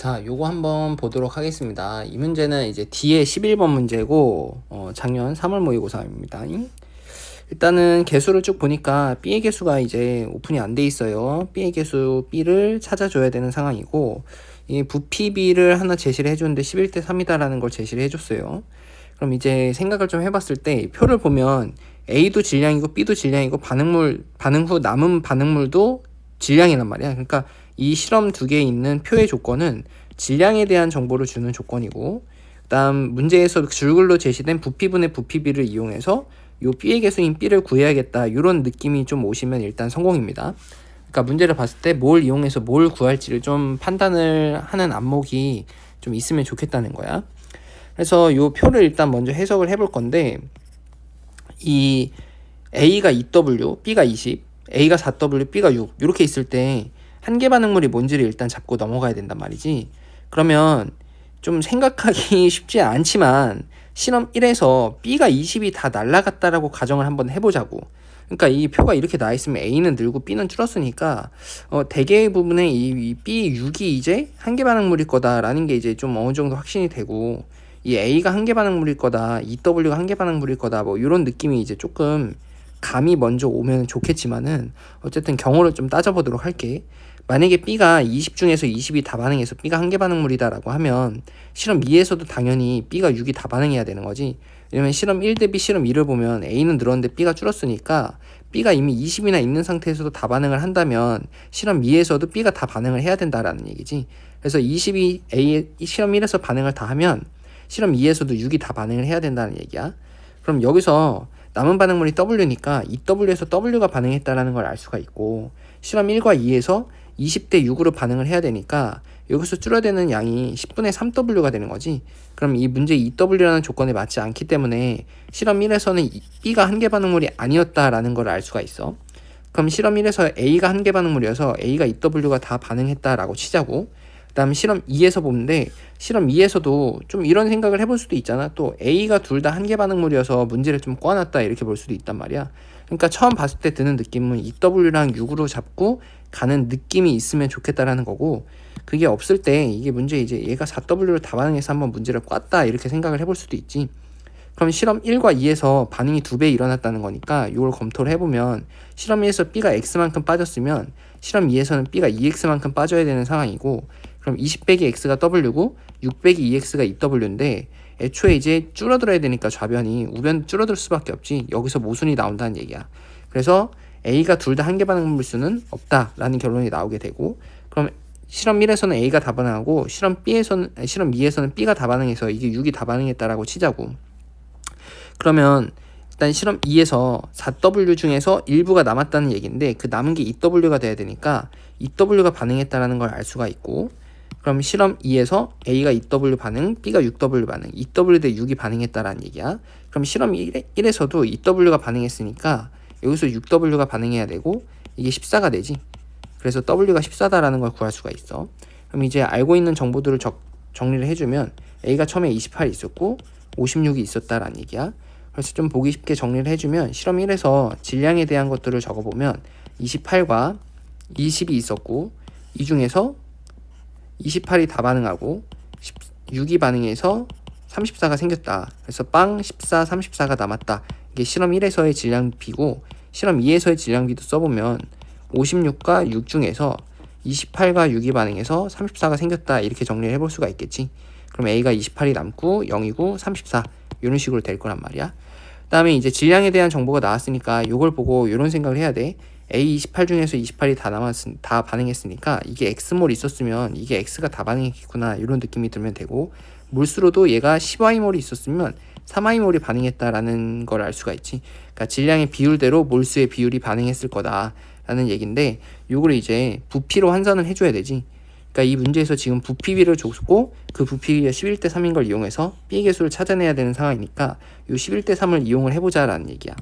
자, 요거 한번 보도록 하겠습니다. 이 문제는 이제 D의 11번 문제고, 작년 3월 모의고사입니다. 일단은 개수를 쭉 보니까 B의 개수가 이제 오픈이 안 돼 있어요. B의 개수 B를 찾아줘야 되는 상황이고, 이 부피 B를 하나 제시를 해줬는데 11대 3이다라는 걸 제시를 해줬어요. 그럼 이제 생각을 좀 해봤을 때, 표를 보면 A도 질량이고 B도 질량이고 반응 후 남은 반응물도 질량이란 말이야. 그러니까 이 실험 두 개에 있는 표의 조건은 질량에 대한 정보를 주는 조건이고, 그다음 문제에서 줄글로 제시된 부피분의 부피비를 이용해서 요 B의 개수인 B를 구해야겠다, 이런 느낌이 좀 오시면 일단 성공입니다. 그러니까 문제를 봤을 때 뭘 이용해서 뭘 구할지를 좀 판단을 하는 안목이 좀 있으면 좋겠다는 거야. 그래서 요 표를 일단 먼저 해석을 해볼 건데, 이 A가 2W, B가 20, A가 4W, B가 6 이렇게 있을 때 한계 반응물이 뭔지를 일단 잡고 넘어가야 된단 말이지. 그러면 좀 생각하기 쉽지 않지만 실험 1에서 B가 20이 다 날라갔다라고 가정을 한번 해보자고. 그러니까 이 표가 이렇게 나와 있으면 A는 늘고 B는 줄었으니까 대개의 부분에 이 B6이 이제 한계 반응물일 거다라는 게 이제 좀 어느 정도 확신이 되고, 이 A가 한계 반응물일 거다, EW가 한계 반응물일 거다, 뭐 이런 느낌이 이제 조금 감이 먼저 오면 좋겠지만은, 어쨌든 경우를 좀 따져보도록 할게. 만약에 B가 20 중에서 20이 다 반응해서 B가 한계 반응물이다라고 하면 실험 2에서도 당연히 B가 6이 다 반응해야 되는 거지. 왜냐면 실험 1 대비 실험 2를 보면 A는 늘었는데 B가 줄었으니까 B가 이미 20이나 있는 상태에서도 다 반응을 한다면 실험 2에서도 B가 다 반응을 해야 된다라는 얘기지. 그래서 20이 A 실험 1에서 반응을 다 하면 실험 2에서도 6이 다 반응을 해야 된다는 얘기야. 그럼 여기서 남은 반응물이 W니까 EW에서 W가 반응했다라는 걸 알 수가 있고, 실험 1과 2에서 20대 6으로 반응을 해야 되니까 여기서 줄어드는 양이 10분의 3W가 되는 거지. 그럼 이 문제 EW라는 조건에 맞지 않기 때문에 실험 1에서는 B가 한계 반응물이 아니었다라는 걸 알 수가 있어. 그럼 실험 1에서 A가 한계 반응물이어서 A가 EW가 다 반응했다라고 치자고. 그 다음 실험 2에서 보는데, 실험 2에서도 좀 이런 생각을 해볼 수도 있잖아. 또 A가 둘 다 한계 반응물이어서 문제를 좀 꼬아놨다 이렇게 볼 수도 있단 말이야. 그러니까 처음 봤을 때 드는 느낌은 EW랑 6으로 잡고 가는 느낌이 있으면 좋겠다라는 거고, 그게 없을 때 이게 문제 이제 얘가 4W를 다 반응해서 한번 문제를 꽈다 이렇게 생각을 해볼 수도 있지. 그럼 실험 1과 2에서 반응이 2배 일어났다는 거니까 이걸 검토를 해보면 실험 1에서 B가 X만큼 빠졌으면 실험 2에서는 B가 2X만큼 빠져야 되는 상황이고, 그럼 20 빼기 X가 W고 6 빼기 2X가 EW인데 애초에 이제 줄어들어야 되니까 좌변이 우변 줄어들 수밖에 없지. 여기서 모순이 나온다는 얘기야. 그래서 A가 둘 다 한계 반응물 수는 없다라는 결론이 나오게 되고, 그럼 실험 1에서는 A가 다 반응하고 실험 2에서는 B가 다 반응해서 이게 6이 다 반응했다라고 치자고. 그러면 일단 실험 2에서 4W 중에서 일부가 남았다는 얘기인데, 그 남은 게 EW가 돼야 되니까 EW가 반응했다라는 걸 알 수가 있고, 그럼 실험 2에서 A가 EW 반응, B가 6W 반응, EW 대 6이 반응했다라는 얘기야. 그럼 실험 1에서도 EW가 반응했으니까 여기서 6W가 반응해야 되고 이게 14가 되지. 그래서 W가 14다라는 걸 구할 수가 있어. 그럼 이제 알고 있는 정보들을 정리를 해주면 A가 처음에 28이 있었고 56이 있었다라는 얘기야. 그래서 좀 보기 쉽게 정리를 해주면 실험 1에서 질량에 대한 것들을 적어보면 28과 20이 있었고, 이 중에서 28이 다 반응하고 6이 반응해서 34가 생겼다. 그래서 빵 14, 34가 남았다. 이게 실험 1에서의 질량비고, 실험 2에서의 질량비도 써보면 56과 6 중에서 28과 6이 반응해서 34가 생겼다 이렇게 정리를 해볼 수가 있겠지. 그럼 A가 28이 남고 0이고 34 이런 식으로 될 거란 말이야. 그 다음에 이제 질량에 대한 정보가 나왔으니까 이걸 보고 이런 생각을 해야 돼. A28 중에서 28이 다 반응했으니까 이게 X몰 있었으면 이게 X가 다 반응했구나 이런 느낌이 들면 되고, 물수로도 얘가 10Y몰이 있었으면 3Y몰이 반응했다라는 걸 알 수가 있지. 그러니까 질량의 비율대로 몰수의 비율이 반응했을 거다라는 얘기인데, 요걸 이제 부피로 환산을 해줘야 되지. 그러니까 이 문제에서 지금 부피비를 줬고 그 부피비가 11대 3인 걸 이용해서 B의 개수를 찾아내야 되는 상황이니까 요 11대 3을 이용을 해보자라는 얘기야.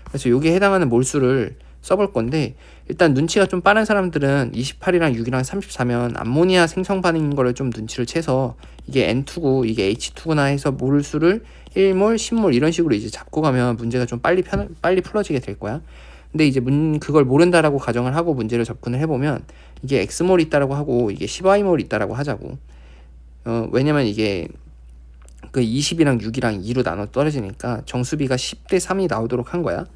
그래서 여기에 해당하는 몰수를 써볼 건데, 일단 눈치가 좀 빠른 사람들은 28이랑 6이랑 34면 암모니아 생성 반응인 거를 좀 눈치를 채서 이게 N2고 이게 H2구나 해서 몰수를 1몰, 10몰 이런 식으로 이제 잡고 가면 문제가 좀 빨리 풀어지게 될 거야. 근데 이제 그걸 모른다라고 가정을 하고 문제를 접근을 해보면 이게 X몰이 있다라고 하고 이게 10Y몰이 있다라고 하자고. 왜냐면 이게 그 20이랑 6이랑 2로 나눠 떨어지니까 정수비가 10대 3이 나오도록 한 거야.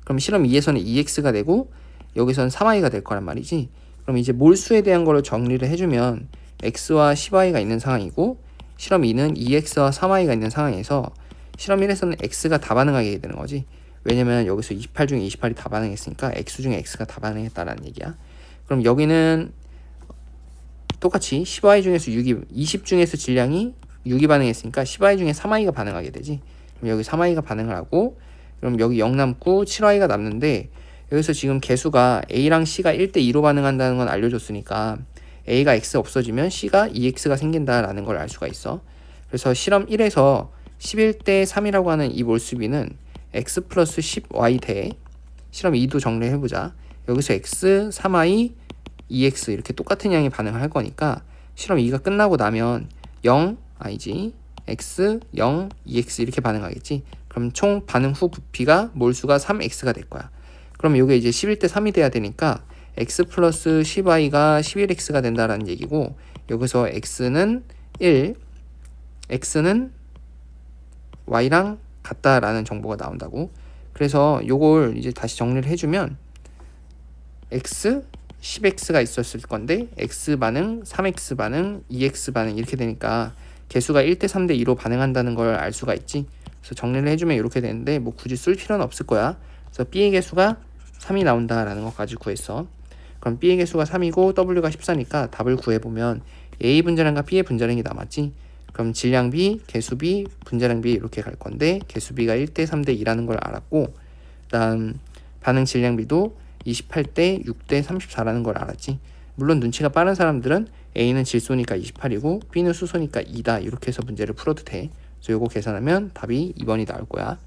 그럼 실험 2에서는 2x가 되고 여기서는 3i가 될 거란 말이지. 그럼 이제 몰수에 대한 걸로 정리를 해주면 x와 10i가 있는 상황이고 실험 2는 2x와 3i가 있는 상황에서 실험 1에서는 x가 다 반응하게 되는 거지. 왜냐면 여기서 28 중에 28이 다 반응했으니까 x 중에 x가 다 반응했다라는 얘기야. 그럼 여기는 똑같이 10i 중에서 20 중에서 질량이 6이 반응했으니까 10i 중에 3i가 반응하게 되지. 그럼 여기 3i가 반응을 하고 그럼 여기 0 남고 7i가 남는데 여기서 지금 개수가 a랑 c가 1대2로 반응한다는 건 알려줬으니까 a가 x 없어지면 c가 2x가 생긴다라는 걸 알 수가 있어. 그래서 실험 1에서 11대 3이라고 하는 이 몰수비는 x 플러스 10y 대 실험 2도 정리해보자. 여기서 x, 3i, 2x 이렇게 똑같은 양이 반응을 할 거니까 실험 2가 끝나고 나면 0, i지, x, 0, 2x 이렇게 반응하겠지. 그럼 총 반응 후 부피가 몰수가 3x가 될 거야. 그럼 이게 이제 11대 3이 돼야 되니까 x 플러스 10i가 11x가 된다라는 얘기고 여기서 x는 1, x는 y랑 같다라는 정보가 나온다고. 그래서 요걸 이제 다시 정리를 해주면 x, 10x가 있었을 건데 x 반응, 3x 반응, 2x 반응 이렇게 되니까 개수가 1대 3대 2로 반응한다는 걸 알 수가 있지. 그래서 정리를 해주면 이렇게 되는데 뭐 굳이 쓸 필요는 없을 거야. 그래서 B의 개수가 3이 나온다라는 것까지 구했어. 그럼 B의 개수가 3이고 W가 14니까 답을 구해보면 A 분자량과 B의 분자량이 남았지. 그럼 질량 B, 개수 B, 분자량 B 이렇게 갈 건데 개수 B가 1대 3대 2라는 걸 알았고 그다음 반응 질량 B도 28대 6대 34라는 걸 알았지. 물론 눈치가 빠른 사람들은 A는 질소니까 28이고 B는 수소니까 2다 이렇게 해서 문제를 풀어도 돼. 그래서 요거 계산하면 답이 2번이 나올 거야.